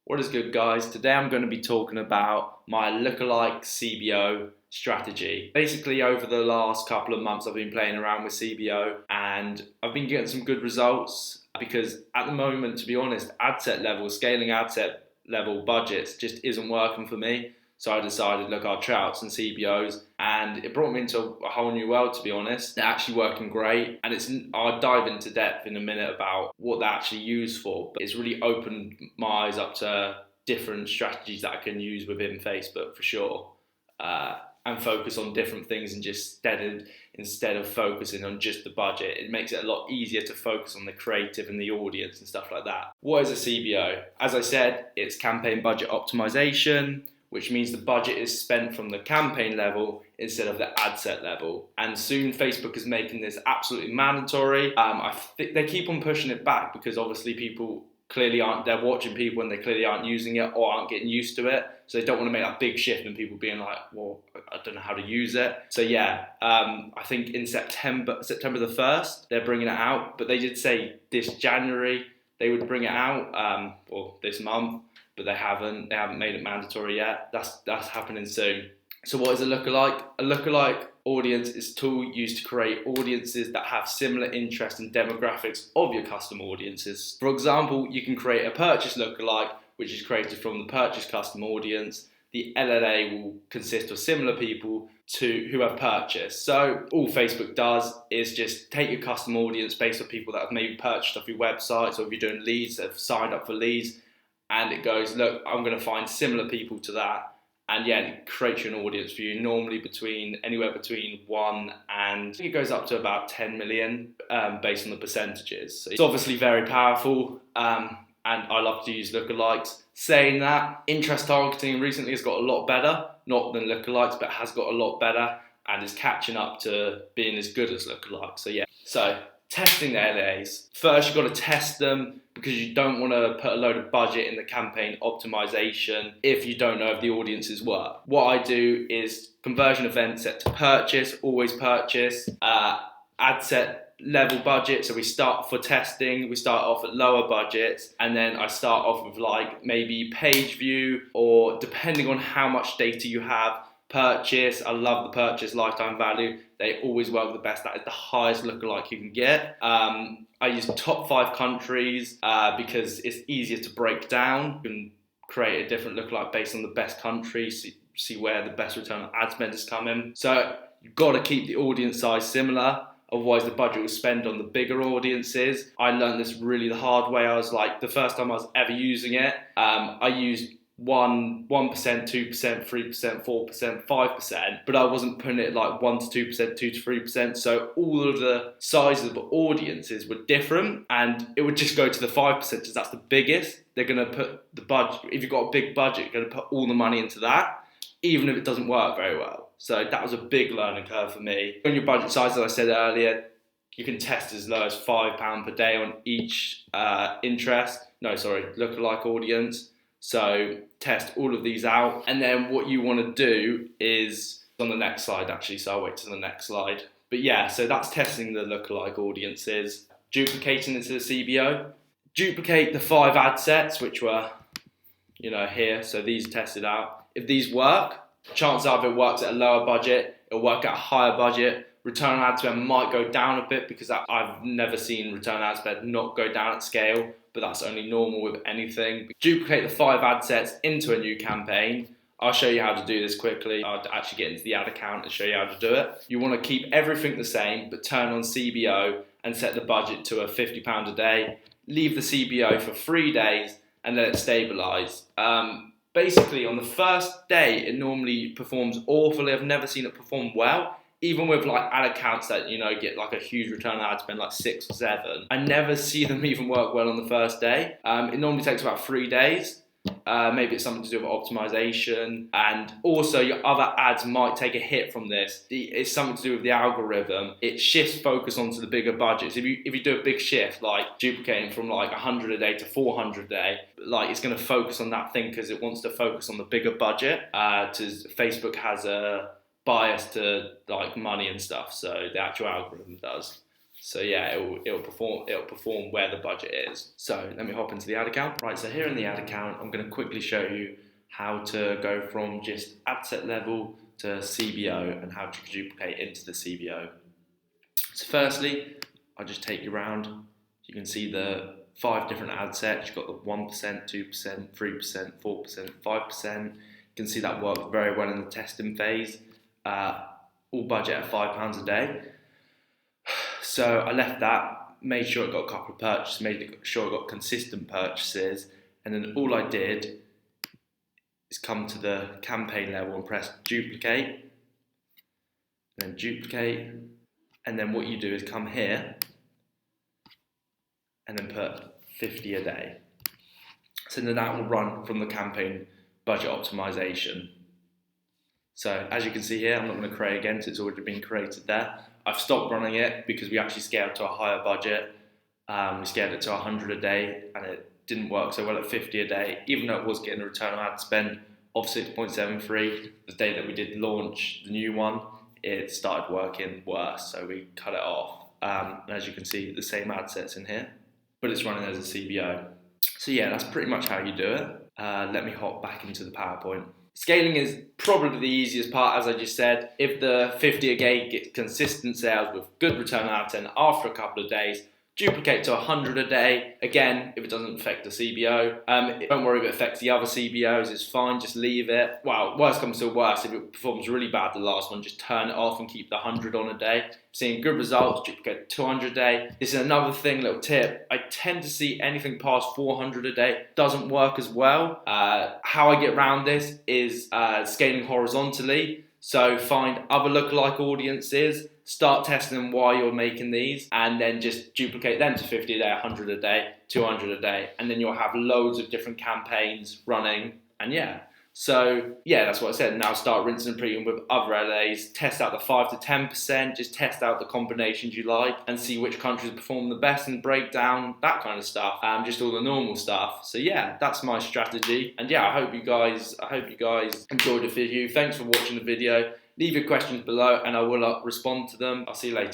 What is good, guys? Today I'm going to be talking about my lookalike CBO strategy. Basically, over the last couple of months, I've been playing around with CBO and I've been getting some good results because at the moment, to be honest, scaling ad set level budgets just isn't working for me. So I decided, look, I'll try out some CBOs, and it brought me into a whole new world, to be honest. They're actually working great, and I'll dive into depth in a minute about what they're actually used for, but it's really opened my eyes up to different strategies that I can use within Facebook for sure, and focus on different things and instead of focusing on just the budget. It makes it a lot easier to focus on the creative and the audience and stuff like that. What is a CBO? As I said, it's campaign budget optimization, which means the budget is spent from the campaign level instead of the ad set level. And soon Facebook is making this absolutely mandatory. They keep on pushing it back because obviously they're watching people and they clearly aren't using it or aren't getting used to it. So they don't want to make that big shift and people being like, well, I don't know how to use it. So yeah, I think in September the 1st, they're bringing it out, but they did say this January they would bring it out, or this month, but they haven't made it mandatory yet. That's happening soon. So what is a lookalike? A lookalike audience is a tool used to create audiences that have similar interests and demographics of your custom audiences. For example, you can create a purchase lookalike, which is created from the purchase custom audience. The LLA will consist of similar people who have purchased. So all Facebook does is just take your custom audience based on people that have maybe purchased off your websites, or if you're doing leads, that have signed up for leads, and it goes, look, I'm going to find similar people to that. And yeah, it creates you an audience for you, normally anywhere between 1 and I think it goes up to about 10 million based on the percentages. So it's obviously very powerful, and I love to use lookalikes. Saying that, interest targeting recently has got a lot better, not than lookalikes, but has got a lot better and is catching up to being as good as lookalikes. So yeah, so testing the LAs. First, you've got to test them because you don't want to put a load of budget in the campaign optimization if you don't know if the audiences work. What I do is conversion event set to purchase, always purchase, ad set level budget. So we start off at lower budgets, and then I start off with like maybe page view, or depending on how much data you have, purchase. I love the purchase lifetime value. They always work the best. That is the highest lookalike you can get. I use top 5 countries because it's easier to break down. You can create a different lookalike based on the best country, see where the best return on ad spend is coming. So you've got to keep the audience size similar. Otherwise, the budget will spend on the bigger audiences. I learned this really the hard way. I was like, the first time I was ever using it, I used 1%, 2%, 3%, 4%, 5%, but I wasn't putting it like 1 to 2%, 2 to 3%. So all of the sizes of audiences were different, and it would just go to the 5% because that's the biggest. They're going to put the budget, if you've got a big budget, you're going to put all the money into that, even if it doesn't work very well. So that was a big learning curve for me. On your budget size, as I said earlier, you can test as low as £5 per day on each lookalike audience. So test all of these out. And then what you want to do is on the next slide, actually. So I'll wait to the next slide. But yeah, so that's testing the lookalike audiences. Duplicating into the CBO. Duplicate the 5 ad sets, which were, here. So these are tested out. If these work, chances are if it works at a lower budget, it'll work at a higher budget. Return on ad spend might go down a bit because I've never seen return on ad spend not go down at scale, but that's only normal with anything. Duplicate the 5 ad sets into a new campaign. I'll show you how to do this quickly. I'll actually get into the ad account and show you how to do it. You want to keep everything the same, but turn on CBO and set the budget to a £50 a day. Leave the CBO for 3 days and let it stabilize. Basically, on the first day, it normally performs awfully. I've never seen it perform well. Even with like ad accounts that, get like a huge return on ad spend, like 6 or 7. I never see them even work well on the first day. It normally takes about 3 days. Maybe it's something to do with optimization, and also your other ads might take a hit from this. It's something to do with the algorithm. It shifts focus onto the bigger budgets. If you do a big shift, like duplicating from like 100 a day to 400 a day, like it's going to focus on that thing because it wants to focus on the bigger budget. Facebook has a bias to like money and stuff, so the actual algorithm does. So yeah, it'll perform where the budget is. So let me hop into the ad account. Right, so here in the ad account, I'm going to quickly show you how to go from just ad set level to CBO and how to duplicate into the CBO. So firstly, I'll just take you around. You can see the 5 different ad sets. You've got the 1%, 2%, 3%, 4%, 5%. You can see that worked very well in the testing phase. All budget at £5 a day. So I left that, made sure it got a couple of purchases, made sure it got consistent purchases, and then all I did is come to the campaign level and press duplicate, and then duplicate, and then what you do is come here and then put 50 a day. So then that will run from the campaign budget optimization. So as you can see here, I'm not going to create again, so it's already been created there. I've stopped running it because we actually scaled to a higher budget. We scaled it to 100 a day and it didn't work so well at 50 a day, even though it was getting a return on ad spend of 6.73. The day that we did launch the new one, it started working worse, so we cut it off. And as you can see, the same ad sets in here, but it's running as a CBO. So yeah, that's pretty much how you do it. Let me hop back into the PowerPoint. Scaling is probably the easiest part, as I just said. If the 50 a day gets consistent sales with good return on ad spend after a couple of days, duplicate to 100 a day. Again, if it doesn't affect the CBO. Don't worry if it affects the other CBOs, it's fine, just leave it. Well, worst comes to worst, if it performs really bad, the last one, just turn it off and keep the 100 on a day. Seeing good results, duplicate 200 a day. This is another thing, little tip. I tend to see anything past 400 a day doesn't work as well. How I get around this is scaling horizontally. So find other lookalike audiences, start testing them while you're making these, and then just duplicate them to 50 a day, 100 a day, 200 a day, and then you'll have loads of different campaigns running, and yeah. So yeah, that's what I said. Now start rinsing and repeating with other LAs, test out the 5 to 10%, just test out the combinations you like and see which countries perform the best and break down that kind of stuff, just all the normal stuff. So yeah, that's my strategy. And yeah, I hope you guys enjoyed the video. Thanks for watching the video. Leave your questions below and I will respond to them. I'll see you later.